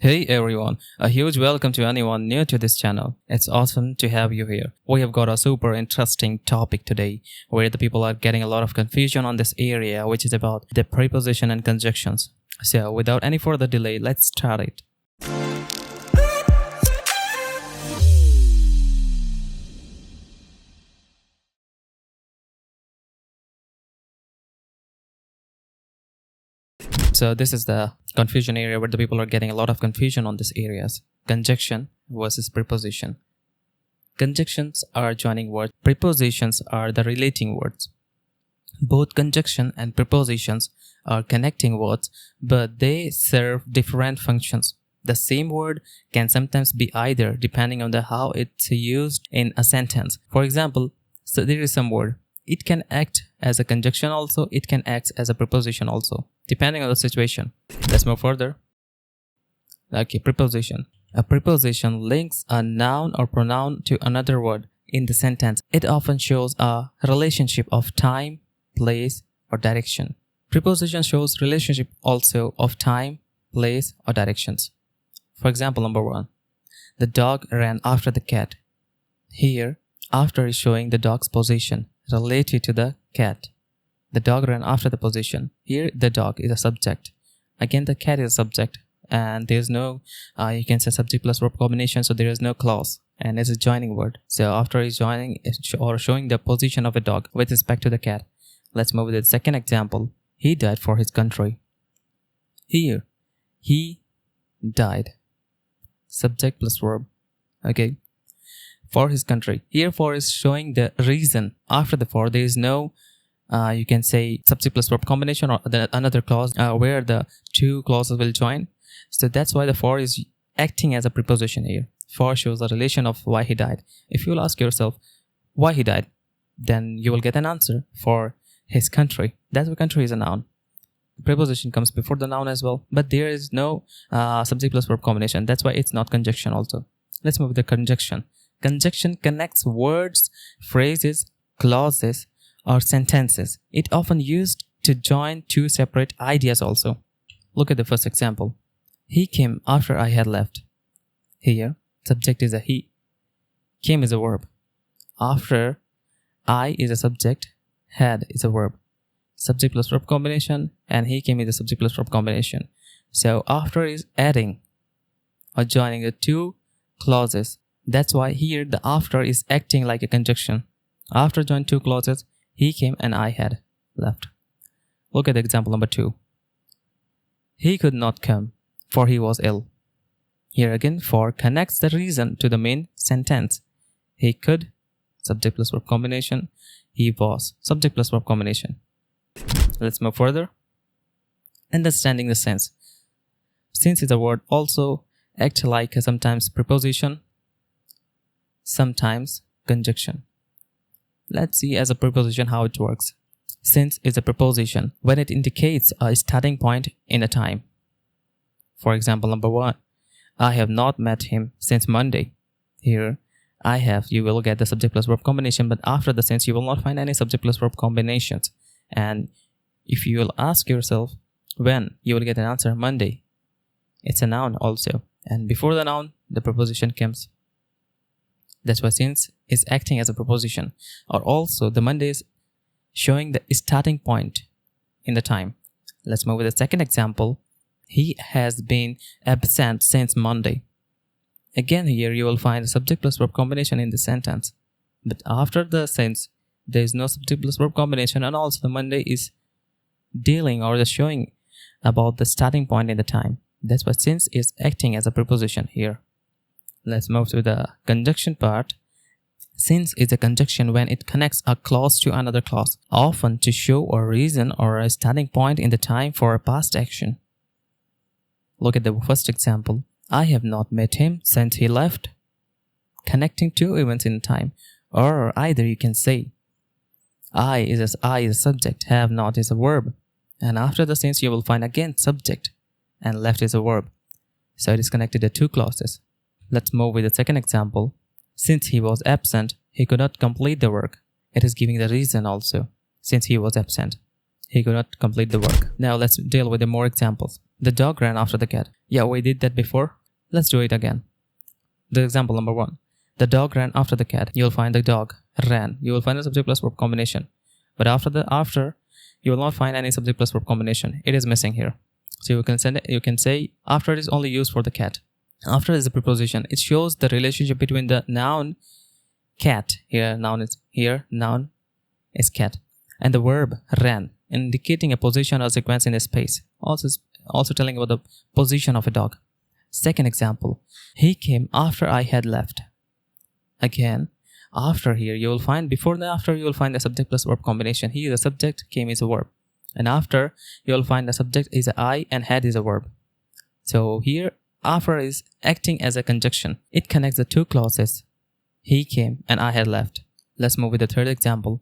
Hey everyone, a huge welcome to anyone new to this channel. It's awesome to have you here. We have got a super interesting topic today where the people are getting a lot of confusion on this area, which is about the preposition and conjunctions. So without any further delay, let's start it. So this is the confusion area where the people are getting a lot of confusion on these areas. Conjunction versus preposition. Conjunctions are joining words. Prepositions are the relating words. Both conjunction and prepositions are connecting words, but they serve different functions. The same word can sometimes be either depending on how it's used in a sentence. For example, so there is some word. It can act as a conjunction also, it can act as a preposition also, depending on the situation. Let's move further. Okay, preposition. A preposition links a noun or pronoun to another word in the sentence. It often shows a relationship of time, place, or direction. Preposition shows relationship also of time, place, or directions. For example, number 1. The dog ran after the cat. Here, after is showing the dog's position related to the cat. The dog ran after the position. Here, the dog is a subject. Again, the cat is a subject. And there's no, you can say subject plus verb combination, so there is no clause. And it's a joining word. So after is joining or showing the position of a dog with respect to the cat. Let's move to the second example. He died for his country. Here, he died. Subject plus verb. Okay. For his country. Here for is showing the reason. After the for, there is no, you can say subject plus verb combination or another clause where the two clauses will join. So that's why the for is acting as a preposition here. For shows the relation of why he died. If you will ask yourself why he died, then you will get an answer for his country. That's why country is a noun. The preposition comes before the noun as well, but there is no subject plus verb combination. That's why it's not conjunction also. Let's move to the conjunction. Conjunction connects words, phrases, clauses, or sentences. It often used to join two separate ideas also. Look at the first example. He came after I had left. Here, subject is a he. Came is a verb. After, I is a subject. Had is a verb. Subject plus verb combination, and he came is a subject plus verb combination. So after is adding or joining the two clauses. That's why here the after is acting like a conjunction. After join two clauses, he came and I had left. Look at example number 2. He could not come, for he was ill. Here again, for connects the reason to the main sentence. He could, subject plus verb combination. He was, subject plus verb combination. Let's move further. Understanding the sense. Since is a word also act like a sometimes preposition, sometimes conjunction. Let's see as a preposition how it works. Since is a preposition when it indicates a starting point in a time. For example, number 1. I have not met him since Monday. Here, I have, you will get the subject plus verb combination, but after the since you will not find any subject plus verb combinations. And if you will ask yourself when, you will get an answer Monday. It's a noun also. And before the noun, the preposition comes. That's why since is acting as a preposition. Or also the Monday is showing the starting point in the time. Let's move with the second example. He has been absent since Monday. Again here you will find a subject plus verb combination in the sentence. But after the since, there is no subject plus verb combination, and also the Monday is dealing or just showing about the starting point in the time. That's why since is acting as a preposition here. Let's move to the conjunction part. Since is a conjunction when it connects a clause to another clause, often to show a reason or a starting point in the time for a past action. Look at the first example. I have not met him since he left. Connecting two events in time. Or either you can say, I is a subject, have not is a verb. And after the since you will find again subject, and left is a verb. So it is connected to two clauses. Let's move with the second example. Since he was absent, he could not complete the work. It is giving the reason also. Since he was absent, he could not complete the work. Now let's deal with the more examples. The dog ran after the cat. Yeah, we did that before. Let's do it again. The example number 1. The dog ran after the cat. You'll find the dog ran. You will find the subject plus verb combination. But after, you will not find any subject plus verb combination. It is missing here. So you can say after is only used for the cat. After is a preposition. It shows the relationship between the noun cat. Noun is cat. And the verb ran, indicating a position or sequence in a space. Also telling about the position of a dog. Second example. He came after I had left. Again, after here you will find, before the after you will find the subject plus verb combination. Here the subject, came is a verb. And after you will find the subject is a I and had is a verb. So here after is acting as a conjunction. It connects the two clauses. He came and I had left. Let's move with the third example.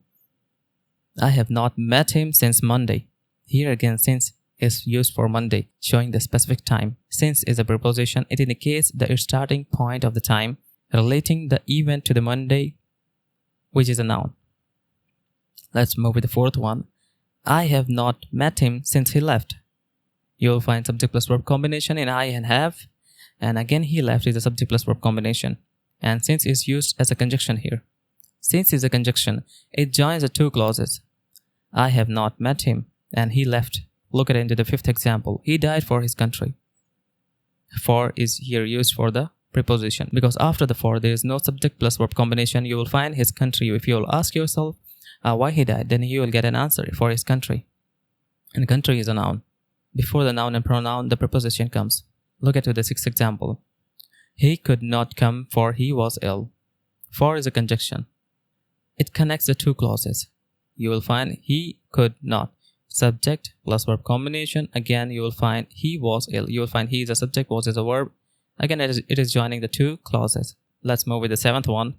I have not met him since Monday. Here again since is used for Monday, showing the specific time. Since is a preposition. It indicates the starting point of the time, relating the event to the Monday, which is a noun. Let's move with the fourth one. I have not met him since he left. You will find subject plus verb combination in I and have, and again he left is a subject plus verb combination, and since is used as a conjunction here. Since is a conjunction, it joins the two clauses. I have not met him and he left. Look at it into the fifth example. He died for his country. For is here used for the preposition, because after the for there is no subject plus verb combination. You will find his country. If you will ask yourself why he died, then you will get an answer for his country. And country is a noun. Before the noun and pronoun, the preposition comes. Look at the sixth example. He could not come for he was ill. For is a conjunction. It connects the two clauses. You will find he could not. Subject plus verb combination. Again, you will find he was ill. You will find he is a subject, was is a verb. Again, it is joining the two clauses. Let's move with the seventh one.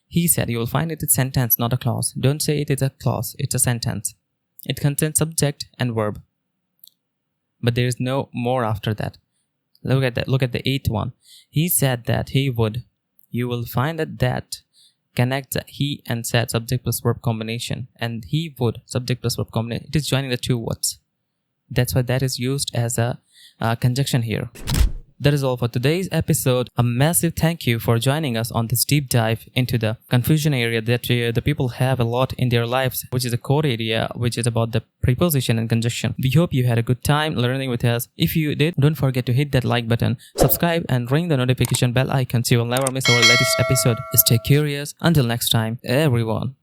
He said. You will find it is sentence, not a clause. Don't say it is a clause. It's a sentence. It contains subject and verb. But there is no more after that. Look at that. Look at the eighth one. He said that he would. You will find that connects the he and said subject plus verb combination, and he would subject plus verb combination. It is joining the two words. That's why that is used as a conjunction here. That is all for today's episode. A massive thank you for joining us on this deep dive into the confusion area that the people have a lot in their lives, which is a core area, which is about the preposition and conjunction. We hope you had a good time learning with us. If you did, don't forget to hit that like button, subscribe, and ring the notification bell icon so you will never miss our latest episode. Stay curious. Until next time, everyone.